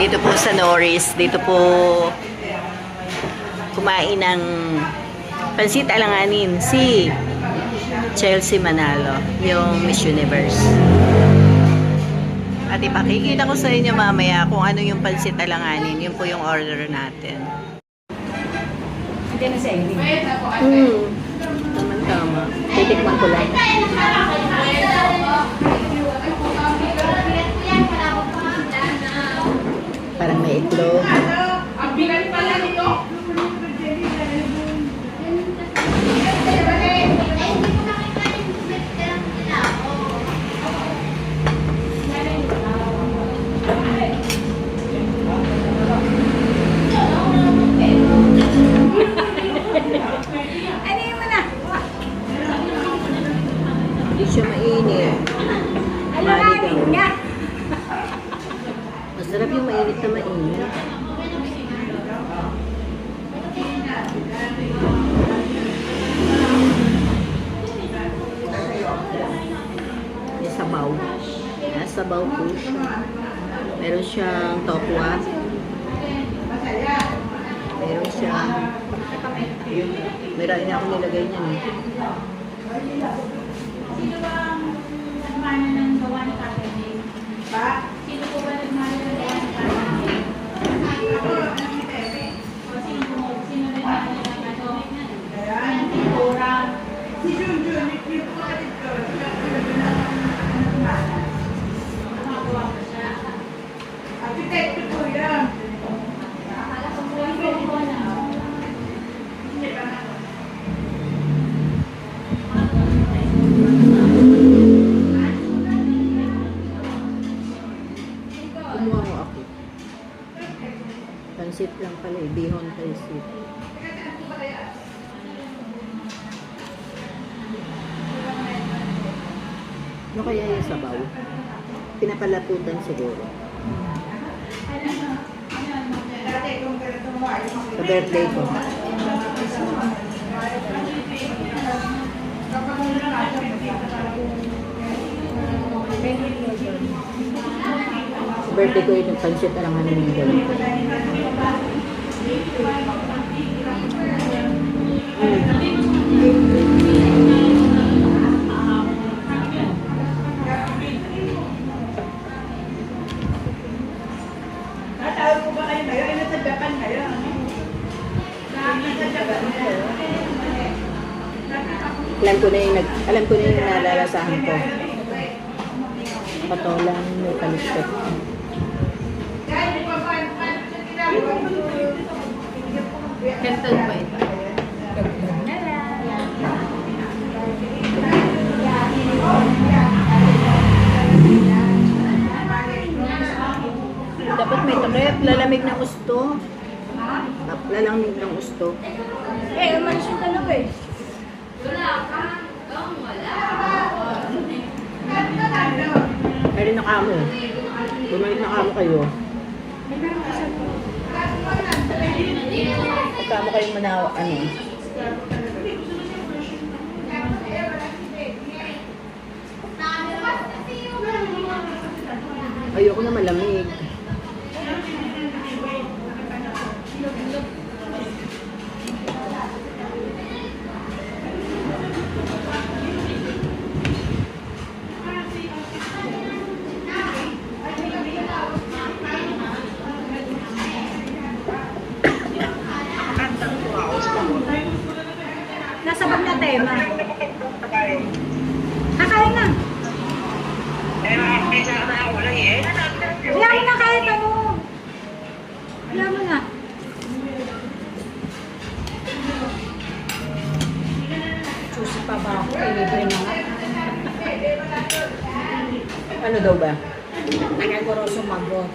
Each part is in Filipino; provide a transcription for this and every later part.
Dito po sa Norris, dito po kumain ng pansit alanganin si Chelsea Manalo, yung Miss Universe. At ipakikita ko sa inyo mamaya kung ano yung pansit alanganin. Yun po yung order natin. Hindi na sa inyo. Tama-tama. Titikman ko lang. Parang may itlog. Ang bilang pala nito. Ano yun mo na? Hindi siya mainit. Alalanin niya. Masarap yung mainit na mainit. May sabaw. Sabaw po siya. Meron siyang tokwa. Meron siyang... Meron na ako nilagay niyan eh. Sino ba ang nagmana ng gawa ni Tatay Dave? Ba? Sino po ba nagmana ng gawa ni Tatay Dave? Sino nagmana ng ano? Ayan, si Cora. Si Junjun. Nakagawa ko siya. Architect po yan. Akala ko po yung na. Kumuha ko ako. Pansit lang pala eh. Bihon pansit. Ano kaya yung sabaw? Pinapalaputan siguro. Sa birthday ko. Sa birthday ko yung pansit alang ano yung gawin ko. Natawag ko ba kayo ngayon? Ay, nasa Japan kayo. Nasa Japan kayo. Alam ko na yung nalalasahan ko. Patolang may palistot. Canton ba ito? Dapat may takip. Lalamig ng gusto. Lalamig ng gusto. Eh, umalis yung dalawa eh. Meron na kamo. Bumalik na kamo kayo. Kamo kayo manawa. Ano? Ayoko na malamig. Nasa bag na tema. Kakain na. Wala mo na kahit ano. Wala mo na. Susi pa ba ako? Libre na nga. Ano daw ba? Tagal ko raw sumagot.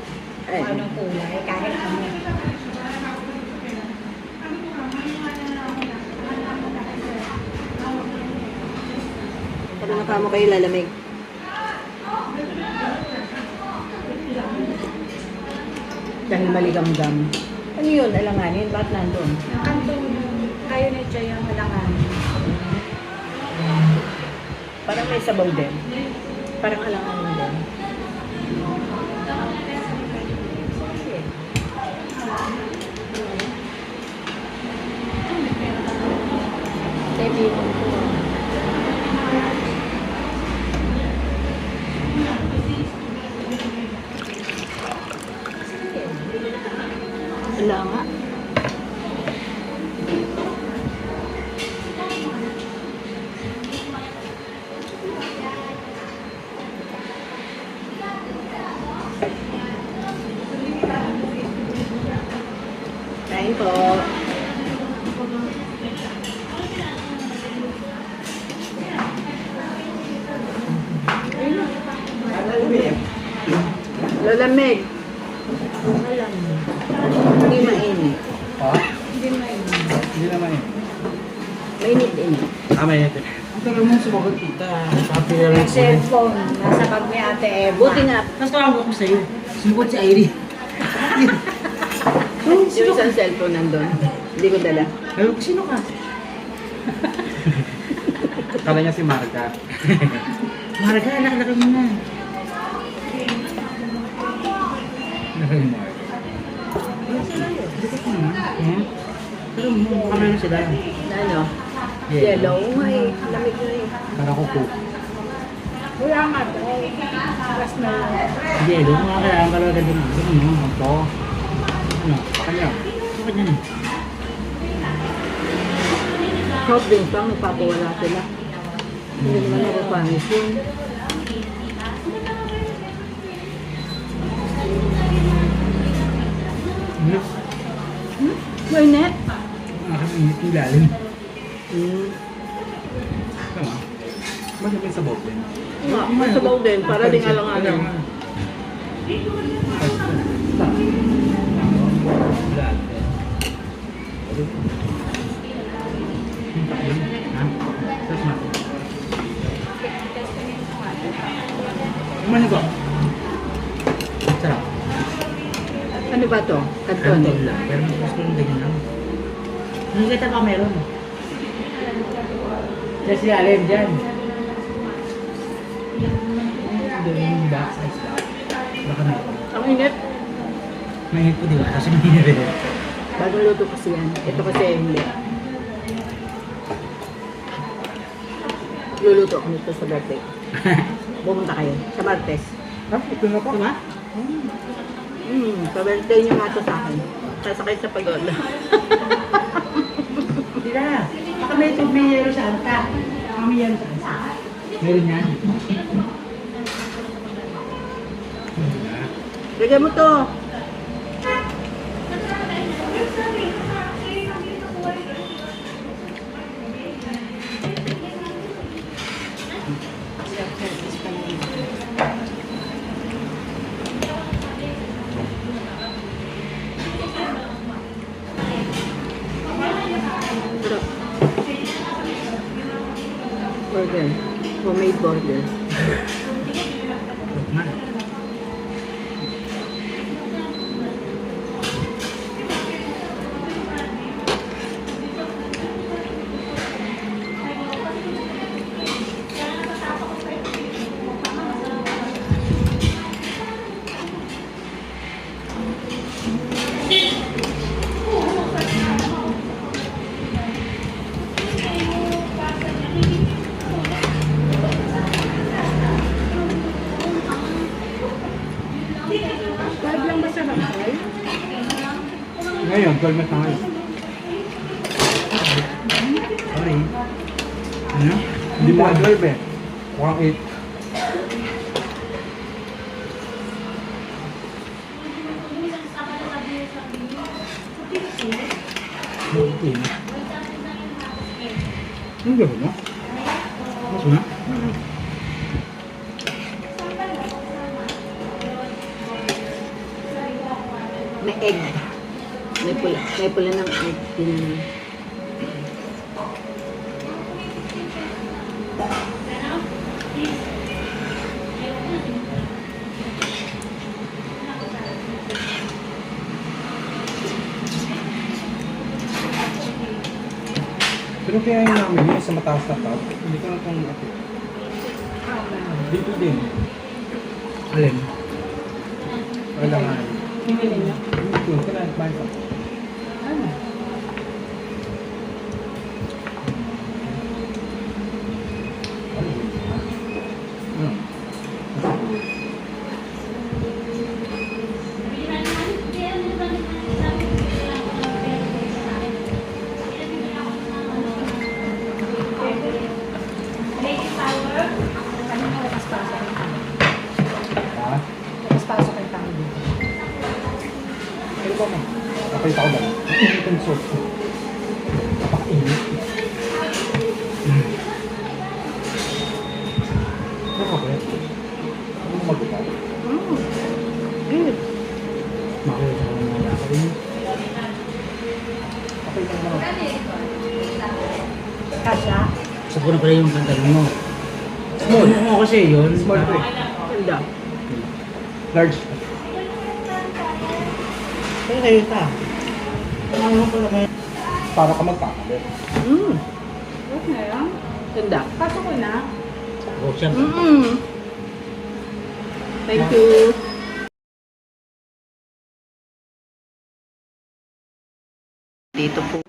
Ay. Anong kulay? Kahit ano. Pag na kamo kayo lalamig. Dahil maligamgam. Ano yun? Alanganin? Bakit nandun? Ang kantong kayo ni Chay ang malangan. Parang may sabaw din. Parang alanganin din. Wala nga. Kain po. Lalamig. Hindi mainit. Ha? Hindi mainit. Hindi naman eh. Mainit din. May natin. Ang tagal mo sumagot kita. Sabi na lang ko. Cellphone. Nasa bag ni Ate Eva. Buti nga. Mas tawag ako sa'yo. Sumagot si Irene. Yung isang cellphone nandun. Hindi ko dala. Ay, sino ka? Kala niya si Marga. Marga, nakalaki mo na. Nakalaki mo. Pero mukha meron sila. Ano? Yellow nga eh. Lamig na eh. Para ko po. Wala nga to. Tapos na. Yelo, mga kailangan ka lang din. Ano? Ito. Ano? Kanya. Bakit yan eh? Soft drinks lang, nagpapawala sila. Hindi naman ako pangis yun. Ano? Mainit? Ang init yung lalim. Hmm. Tama. Bakit may sabaw din? Nga, masabaw din, para di nga lang ano. Ano ba? Sarap. Ano ba to? Kanton? Kanton lang. Pero mas kung ganyan lang. Hindi kita pa meron. Kasi si Allen dyan. Doon yung back size lang. Baka na. Ang init. Mahingit po diba? Kasi mahingit rin. Bagong luto kasi yan. Ito kasi hindi. Luluto ako nito sa birthday. Pumunta kayo sa Martes. Ah, ito na po. Diba? Sa birthday niyo nga ito sa akin. Sasakay sa pagoda. Hindi na. Baka may yero sa anta. Baka may yero sa anta. Meron yan. Lagyan mo to. Sarap. Burger. Homemade burger. Huwag na. Bag lang ba sa bahay? Ngayon, 12 na tayo. Sorry. Ano? Hindi mo 12 eh. Mukhang 8. Ang gawin mo? Mas na? May egg. May pula. May pula ng egg. Yun. Pero kaya yung namin yun sa mataas na top, hindi ko na itong ate. Dito din. Alin? Wala nga. Hindi niya. Dito, kailangan ba ito? Ano? Ano? Ano ba mo? Kapalita ko ba? Ang init ang soup. Napaka-init. Nakakapit. Ano mo magkita? Good. Makikita ko ng mga lasa rin. Okay lang naman. Kasha? Sa na pala yung pantalon mo. Small. Oo, kasi yun. Small to eh. Ganda. Large. Kaya kayo ka. Ano pala kayo? Para ka magkakalit. Okay lang. Ganda. Kaso ko na. Oh, siyempre. Thank you. Dito po.